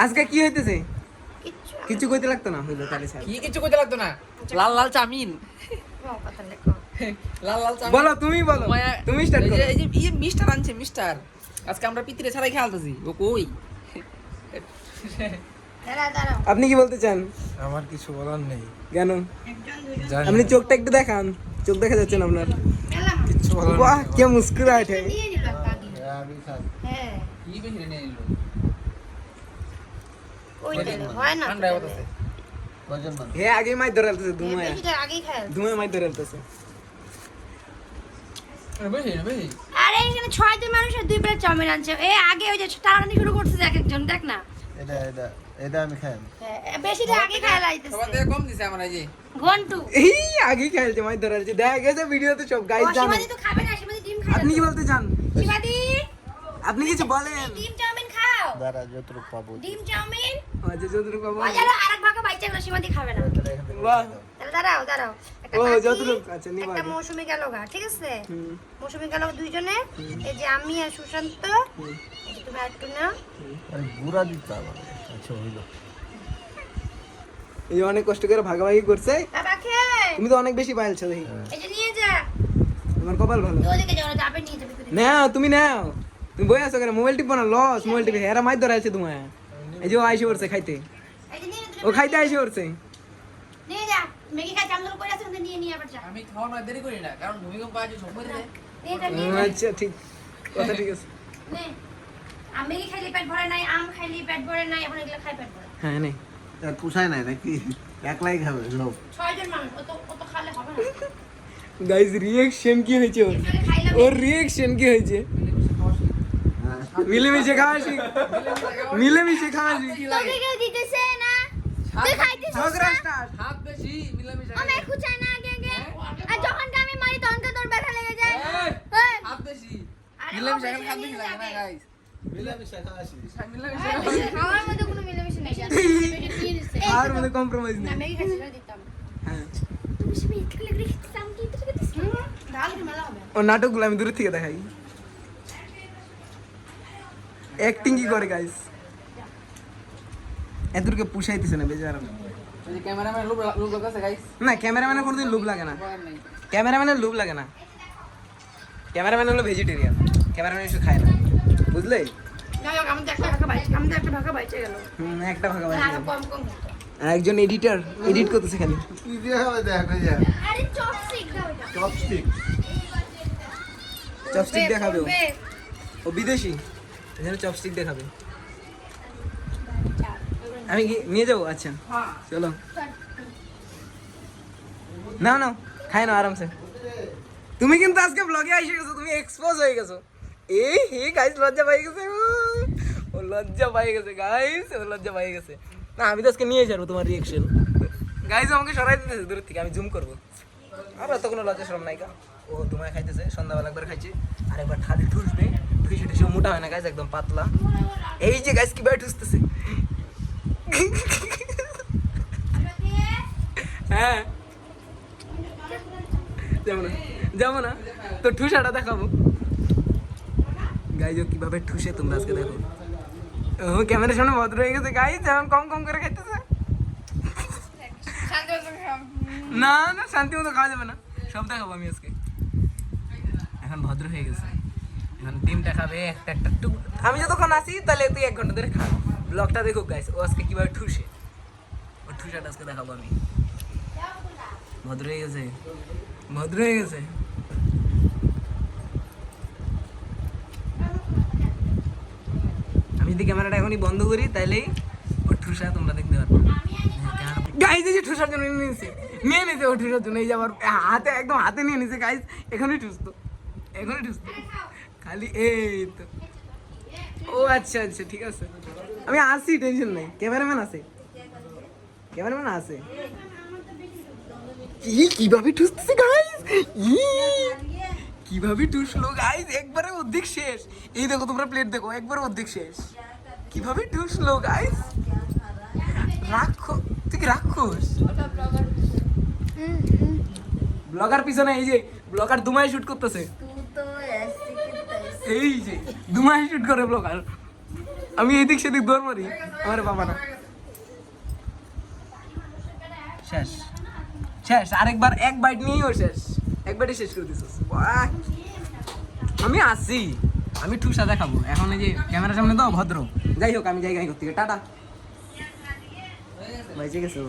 আজকে কি হইতেছে? কিছু কইতে লাগতো না, হইলো তাহলে স্যার। কি কিছু কইতে লাগতো না? লাল লাল চামিন। লাল লাল চামিন। বলো, তুমি বলো, তুমি স্টার্ট করো। এই যে মিস্টার আনছে, মিস্টার। আজকে আমরা পিতিরে ছাড়াই খেলতেছি। ও কই? আপনি কি বলতে চান? আমার কিছু বলার নেই। কেন? জানি আপনি না। চোখটা একটু দেখান, চোখ দেখা যাচ্ছে না আপনার। কিচ্ছু বলার বাহ, নেই কে মুস্কুরাট है। আমি খাই। কি বেশি নিয়ে নিল? ঠান্ডা হইতাছে। কয়জন মানুষ? হে আগে মাই ধরালতেছে ধুমায়, ধুমায় মাই ধরালতেছে। বেশি না বেশি। আরে এখানে 6 জন মানুষের 2 প্লেট চাউমিন আনছে। এ আগে ওই যে টানাটানি শুরু করছে এক একজন, দেখ না। এটা আমি খাই। বেশিটা আগে খায় লাইতেছে। সবার থেকে কম দিছে আমরা এই যে। ঘন্টু। এই আগে খেলছে, মাই ধরালছে, দেখা গেছে ভিডিওতে সব গাইস জানে। সীমাদি তো খাবে না, সীমাদি ডিম খায়। আপনি কি বলতে চান? সীমাদি আপনি কিছু বলেন। ডিম চাউমিন খাও। দাঁড়া যতটুকু পাবো। ডিম চাউমিন। আচ্ছা, যতটুকু পাবো। বাজারও আরেক ভাগে বাইচা গেল, সীমাদি খাবে না। বাহ, তাহলে দাঁড়াও। একটা ও বাটি, যতটুকু, আচ্ছা নিবা। একটা মৌসুমী গেল গা, ঠিক আছে? মৌসুমী গেল দুইজনে। এই যে আমি আর সুশান্ত। এই যে তুমি একটু নাও। আরে গুড়া দিতে হবে। আচ্ছা হইলো। এই যে অনেক কষ্ট করে ভাগাভাগি করছে। বাবা খেয়ে। তুমি তো অনেক বেশি পাইলছো দেখি। এই যে নিয়ে যা। তোমার কপাল ভালো। তুই ওদিকে যাও না, যাবে নিয়ে যাবে তুই। নাও, তুমি নাও। তুমি বই আছো কেন? মোবাইল টিপো না, লস মোবাইল টিপে। হেরা মাই ধরাইছে তোমায়। এই যে ও আইসে পড়ছে খাইতে, এই যে নিয়ে ও খাইতে আইসে পড়ছে। নিয়ে যা। ম্যাগি খাই চামচল করে আছে, নিয়ে আবার যা। আমি খাওয়া না দেরি করি না, কারণ ভূমিকম্প আছে সব করে দেয়। নিয়ে যা, নিয়ে যা। আচ্ছা ঠিক, কথা ঠিক আছে। নে। আম ম্যাগি খাইলে পেট ভরে নাই, আম খাইলে পেট ভরে নাই, এখন এগুলো খাই পেট ভরে। হ্যাঁ নেই, আর পোষায় নাই নাকি? একলাই খাবে লোক। 6 জন মানুষ, অত খালে হবে না। গাইস রিঅ্যাকশন কি হয়েছে ওর? এগুলো খাইলাম। ওর রিঅ্যাকশন কি হয়েছে? মিলেমিশে খাওয়া শিখ, মিলেমিশে খাওয়া শিখ। তোকে কেউ দিতেছে না, তুই খাইতেছিস ঝগড়া না? স্টার্ট। হাত বেশি মিলামিশা। আমি খুঁচাই না আগে। আর যখন আমি মারি তখন তো তোর ব্যথা লেগে যায়। এই, এই, হাত বেশি। আরে মিলামিশা ও এখন হাত বেশি বেশি লাগে না যাবে। গাইস। মিলামিশা খাওয়াছিস। মিলামিশা। খাওয়ার মধ্যে কোনো মিলেমিশে নেই। আর মধ্যে কম্প্রোমাইজ না নেই। ম্যাগি খাইছিস না দিতাম। হ্যাঁ, তুমি সব ইটকে লেগে খেতাম কি তুই খেতিস? ডাল কি মেলা হবে? ও নাটকগুলো আমি দূর থেকে দেখাই। অ্যাক্টিং কি করে গাইস? এদুরকে পুষাইতেছে না বেজার। এই যে ক্যামেরাম্যান লোক আছে গাইস। না, ক্যামেরাম্যানের কোনোদিন লোভ লাগে না। করার নাই। ক্যামেরাম্যানের লোভ লাগে না। ক্যামেরাম্যান হলো ভেজিটেরিয়ান, ক্যামেরাম্যান কিছু খায় না, বুঝলে? না আমাদের একটা ভাগা বাইচে গেল। একটা ভাগা ভাগা। আরো কম কম। আর একজন এডিটর এডিট করতেছে খালি। কি দিয়ে হবে দেখো যা। আরে চপস্টিক দাও এটা। চপস্টিক। চপস্টিক দেখাবে ও। পড়বে। ও বিদেশি, এখানে চপস্টিক দেখাবে। আমি কি নিয়ে যাবো? আচ্ছা চলো, নাও নাও, খাই না আরামসে। তুমি কিন্তু আজকে ব্লগে এসে গেছো, তুমি এক্সপোজ হয়ে গেছো। এই হে গাইস, লজ্জা পাই গেছে ও, লজ্জা পাই গেছে গাইস, ও লজ্জা পাই গেছে। না, আমি তো আজকে নিয়ে যাবো তোমার রিয়েকশন। গাইস আমাকে সরাই দিতেছে দূর থেকে, আমি জুম করবো। আর তো কোনো লজ্জা শরম নাই কা। ও তোমায় খাইতেছে, সন্ধ্যাবেলা একবার খাইছে, আরেকবার খালি ঠুসবে। ঠুসে ঠুসে মোটা হয় না গাইস, একদম পাতলা। এই যে গাইস কিভাবে ঠুসতেছে। হ্যাঁ, যাবো না তো, ঠুসাটা দেখাবো গাইজ। কিভাবে ঠুসে তোমরা আজকে দেখো। ও ক্যামেরার সামনে ভদ্র হয়ে গেছে গাইজ, যেমন কম কম করে খাইতেছে। না না, শান্তি মতো খাওয়া যাবে না, সব দেখাবো আমি আজকে। এখন ভদ্র হয়ে গেছে, এখন ডিমটা খাবে একটা একটা টুক। আমি যতক্ষণ আসি তাহলে তুই 1 ঘন্টা ধরে খা। ব্লগটা দেখো গাইজ, ও আজকে কিভাবে ঠুসে, ও ঠুসাটা আজকে দেখাবো আমি। ভদ্র হয়ে গেছে, ভদ্র হয়ে গেছে। আমি যদি ক্যামেরাটা এখনই বন্ধ করি তাহলেই ওর ঠুসা তোমরা দেখতে পারবে। গাইজ এই যে ঠুসার জন্য নিয়ে নিছে ও ঠুসার জন্য। এই যে আবার হাতে একদম হাতে নিয়ে নিছে গাইজ, এখনই ঠুসতো, এখনই ঠুসতো খালি। এই তো, ও আচ্ছা আচ্ছা ঠিক আছে, আমি আসি, টেনশন নাই। ক্যামেরাম্যান আছে, ক্যামেরাম্যান আছে। কিভাবে ঠুসতেছে গাইজ, কিভাবে ঠুসলো গাইজ, একবারে অর্ধেক শেষ। এই দেখো তোমরা প্লেট দেখো, একবারে অর্ধেক শেষ। কিভাবে ঠুসলো গাইজ, রাখো। তুই কি রাক্ষস? ব্লগার পিছনে এই যে ব্লগার দুমায় শুট করতেছে, এই যে দুমায় শুট করে ব্লগার। আমি এদিক সেদিক দৌড় মারি আমার বাবা না শেষ শেষ আরেকবার এক বাইট নিয়েই ও শেষ এক বাইটে শেষ করে দিছিস বাহ! আমি আসি আমি ঠুসা দেখাবো এখন এই যে ক্যামেরার সামনে তো ভদ্র যাই হোক আমি যাই গাই করতে টাটা বাইজে গেছে ও।